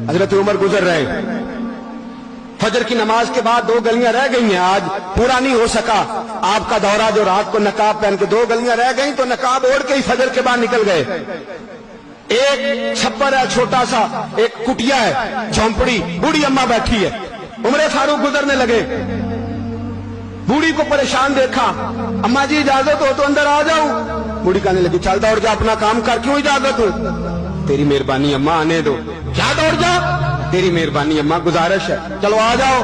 हजरत उमर गुजर रहे, फजर की नमाज के बाद 2 गलियां रह गई हैं, आज पूरा नहीं हो सका आपका दौरा, जो रात को नकाब पहन के 2 गलियां रह गई तो नकाब ओढ़ के ही फजर के बाद निकल गए। एक छप्पर है छोटा सा, एक कुटिया है, झोंपड़ी, बूढ़ी अम्मा बैठी है। उमर फारूक गुजरने लगे, बूढ़ी को परेशान देखा, अम्मा जी इजाजत हो तो अंदर आ जाऊं। बूढ़ी कहने लगी चल दौड़ जा, अपना काम कर, क्यों इजाजत हो? तेरी मेहरबानी अम्मा, आने दो। क्या दौड़ जा? तेरी मेहरबानी अम्मा, गुजारिश है, चलो आ जाओ।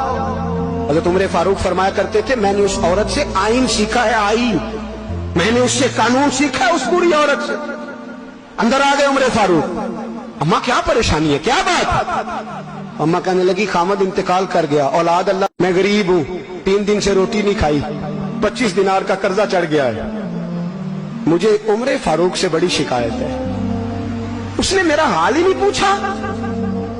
हज़रत उमर फारूक फरमाया करते थे, मैंने उस औरत से आईन सीखा है, आईन, मैंने उससे कानून सीखा है, उस बूढ़ी औरत से। अंदर आ गए उमर फारूक, अम्मा क्या परेशानी है, क्या बात? अम्मा कहने लगी खामद इंतकाल कर गया, औलाद अल्लाह, मैं गरीब हूं, 3 दिन से रोटी नहीं खाई, 25 दिनार का कर्जा चढ़ गया है, मुझे उमर फारूक से बड़ी शिकायत है। उसने मेरा हाल ही नहीं पूछा।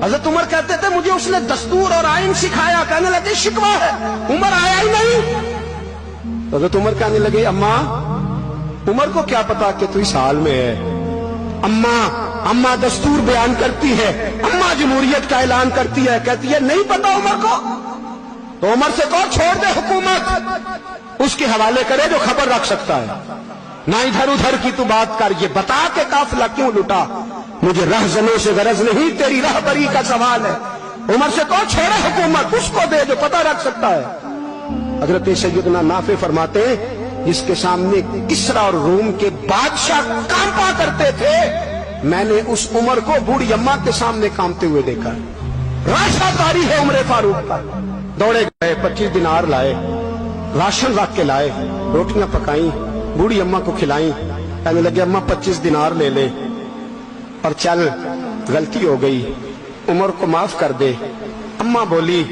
हजरत उमर कहते थे मुझे उसने दस्तूर और आइन सिखाया, कहने लगे शिकवा है, उमर आया ही नहीं। हजरत उमर कहने लगे अम्मा, उमर को क्या पता कि तू इस हाल में है। अम्मा दस्तूर बयान करती है, अम्मा जमहूरियत का ऐलान करती है, कहती है नहीं पता उमर को, तो उमर से कहो छोड़ दे हुकूमत, उसके हवाले करे जो खबर रख सकता है, ना इधर उधर की तू बात कर, ये बता के काफिला क्यों लुटा, मुझे रहजनों से गरज नहीं, तेरी रहबरी का सवाल है। उमर से कहो छोड़े हुकूमत, उसको दे जो पता रख सकता है। हजरत सैयदना नाफे फरमाते हैं, जिसके सामने किसरा और रूम के बादशाह कांपा करते थे, मैंने उस उमर को बूढ़ी अम्मा के सामने कांपते हुए देखा। राशा तारी है उमर फारूक का। दौड़े गए, 25 दिनार लाए, राशन रख के लाए, रोटियां पकाई, बूढ़ी अम्मा को खिलाई, कहने लगे अम्मा 25 दिनार ले ले और चल, गलती हो गई, उमर को माफ कर दे। अम्मा बोली,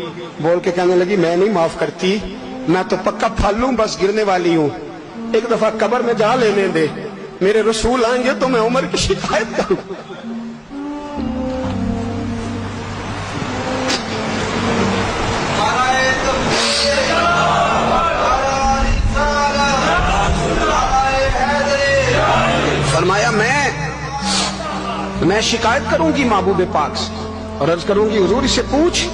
बोल के कहने लगी मैं नहीं माफ करती, मैं तो पक्का फल लूं, बस गिरने वाली हूं, एक दफा कब्र में जा लेने दे, मेरे रसूल आएंगे तो मैं उमर की शिकायत करूं। फरमाया मैं शिकायत करूंगी महबूब पाक से और अर्ज करूंगी हुजूर इससे पूछ,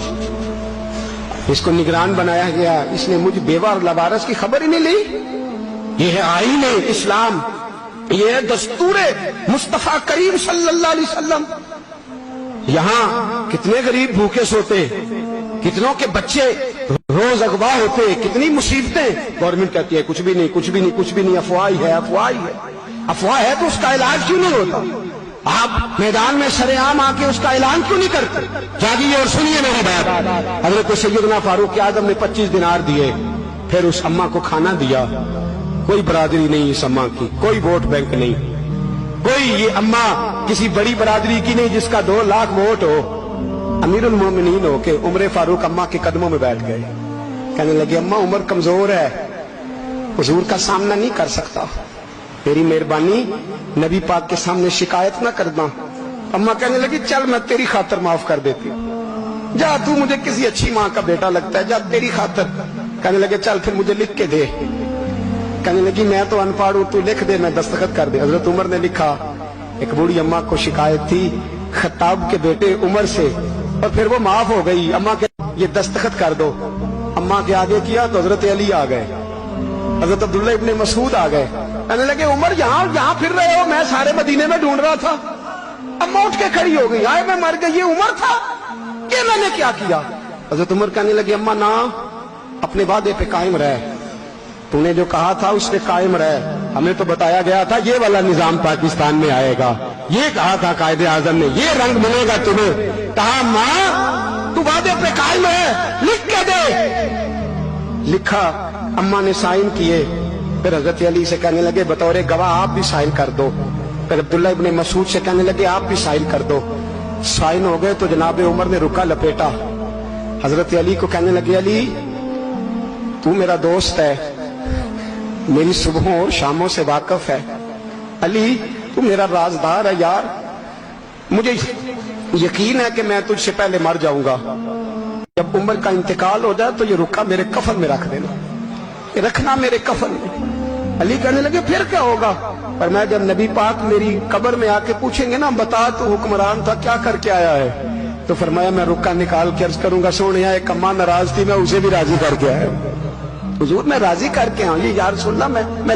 इसको निगरान बनाया गया, इसने मुझ बेवा और लवारस की खबर ही नहीं ली। ये है आईन इस्लाम, ये है दस्तूर मुस्तफा करीम सल्लल्लाहु अलैहि वसल्लम। यहां कितने गरीब भूखे सोते, कितनों के बच्चे रोज अगवा होते, कितनी मुसीबतें। गवर्नमेंट कहती है कुछ भी नहीं, कुछ भी नहीं, कुछ भी नहीं, अफवाह ही है, अफवाह ही है। अफवाह है तो उसका इलाज क्यों नहीं होता? आप मैदान में सरेआम आके उसका ऐलान क्यों नहीं करते? जागिए और सुनिए मेरी बात। हजरत सैयदना फारूक आजम ने 25 दिनार दिए, फिर उस अम्मा को खाना दिया। कोई बरादरी नहीं इस अम्मा की, कोई वोट बैंक नहीं, कोई ये अम्मा किसी बड़ी बरादरी की नहीं जिसका 2 लाख वोट हो। अमीरुल मोमिनीन हो के उमर फारूक अम्मा के कदमों में बैठ गए, कहने लगे अम्मा उमर कमजोर है, हुजूर का सामना नहीं कर सकता, तेरी मेहरबानी नबी पाक के सामने शिकायत ना करना। अम्मा कहने लगी चल मैं तेरी खातर माफ कर देती हूं, जा तू मुझे किसी अच्छी माँ का बेटा लगता है, जा तेरी खातर। कहने लगे चल फिर मुझे लिख के दे। कहने लगी मैं तो अनपढ़ हूं, तू लिख दे, मैं दस्तखत कर दे। हजरत उमर ने लिखा। एक बूढ़ी अम्मा को शिकायत थी खत्ताब के बेटे उमर से, और फिर वो माफ हो गई। अम्मा के ये दस्तखत कर दो। अम्मा के आगे किया तो हजरत अली आ गए, हजरत अब्दुल्ला इब्ने मसूद आ गए। कहने लगे उमर यहाँ फिर रहे हो, मैं सारे मदीने में ढूंढ रहा था। अम्मा उठ के खड़ी हो गई, आए मैं मर गई, ये उमर था, ये मैंने क्या किया? हजरत उमर कहने लगे अम्मा ना, अपने वादे पे कायम रहे, तूने जो कहा था उस पे कायम रहे, हमें तो बताया गया था ये वाला निजाम पाकिस्तान में आएगा, ये कहा था कायदे आजम ने, ये रंग मिलेगा तुम्हें। कहा माँ तू वादे पे कायम है, लिख के दे। लिखा, अम्मा ने साइन किए। फिर हजरत अली से कहने लगे बतौर गवाह आप भी साइन कर दो। फिर अब्दुल्ला इब्ने मसूद से कहने लगे आप भी साइन कर दो। साइन हो गए तो जनाब उमर ने रुका लपेटा। हजरत अली को कहने लगे अली तू मेरा दोस्त है, मेरी सुबहों और शामों से वाकिफ है, अली तू मेरा राजदार है यार, मुझे यकीन है कि मैं तुझसे पहले मर जाऊंगा, जब उमर का इंतकाल हो जाए तो ये रुका मेरे कफन में रख देना, ये रखना मेरे कफन में। अली कहने लगे फिर क्या होगा? पर मैं जब नबी पाक मेरी कब्र में आके पूछेंगे ना बता तू हुक्मरान था क्या करके आया है, تو فرمایا میں رکا نکال کے عرض کروں گا سونے ایک اماں ناراض تھی میں اسے بھی راضی کر کے آیا. حضور میں راضی کر کے آؤں. یہ یا رسول اللہ میں